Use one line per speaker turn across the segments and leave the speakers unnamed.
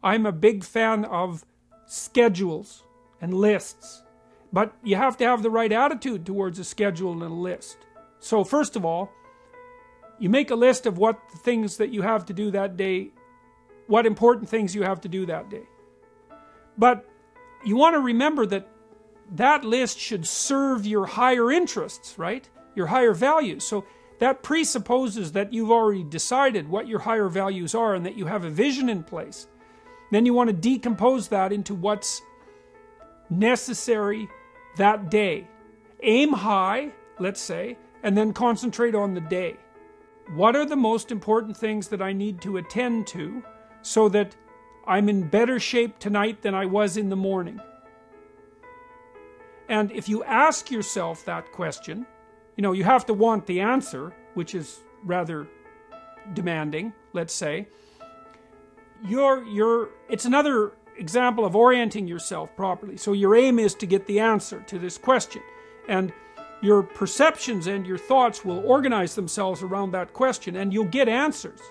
I'm a big fan of schedules and lists. But you have to have the right attitude towards a schedule and a list. So first of all, you make a list of what things that you have to do that day, what important things you have to do that day. But you want to remember that that list should serve your higher interests, right? Your higher values. So that presupposes that you've already decided what your higher values are and that you have a vision in place. Then you want to decompose that into what's necessary that day. Aim high, let's say, and then concentrate on the day. What are the most important things that I need to attend to so that I'm in better shape tonight than I was in the morning? And if you ask yourself that question, you have to want the answer, which is rather demanding, let's say. It's another example of orienting yourself properly. So your aim is to get the answer to this question. And your perceptions and your thoughts will organize themselves around that question, and you'll get answers.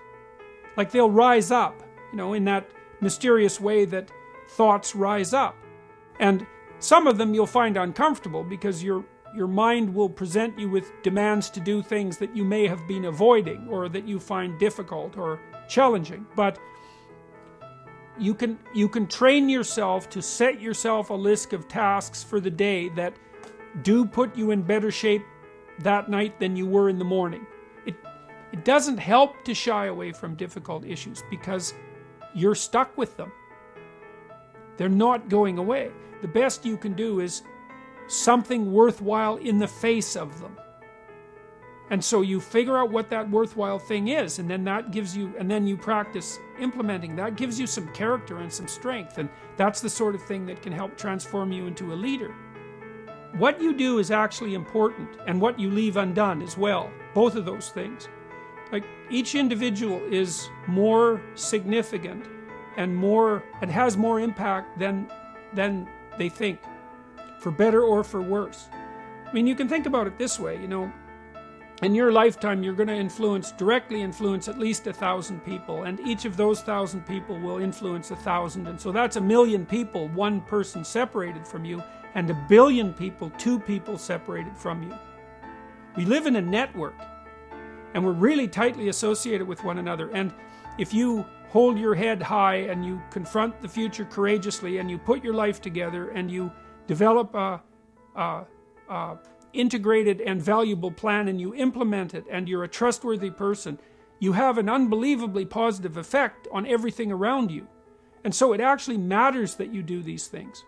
Like they'll rise up, in that mysterious way that thoughts rise up. And some of them you'll find uncomfortable because your mind will present you with demands to do things that you may have been avoiding or that you find difficult or challenging. But you can train yourself to set yourself a list of tasks for the day that do put you in better shape that night than you were in the morning. It doesn't help to shy away from difficult issues because you're stuck with them. They're not going away. The best you can do is something worthwhile in the face of them. And so you figure out what that worthwhile thing is, and then then you practice implementing. That gives you some character and some strength, and that's the sort of thing that can help transform you into a leader. What you do is actually important, and what you leave undone as well. Both of those things. Like each individual is more significant and has more impact than they think, for better or for worse. I mean, you can think about it this way, in your lifetime you're going to directly influence at least 1,000 people, and each of those 1,000 people will influence 1,000, and so that's 1,000,000 people, one person separated from you, and 1,000,000,000 people, two people separated from you. We live in a network, and we're really tightly associated with one another, and if you hold your head high and you confront the future courageously and you put your life together and you develop a integrated and valuable plan and you implement it and you're a trustworthy person, you have an unbelievably positive effect on everything around you. And so it actually matters that you do these things.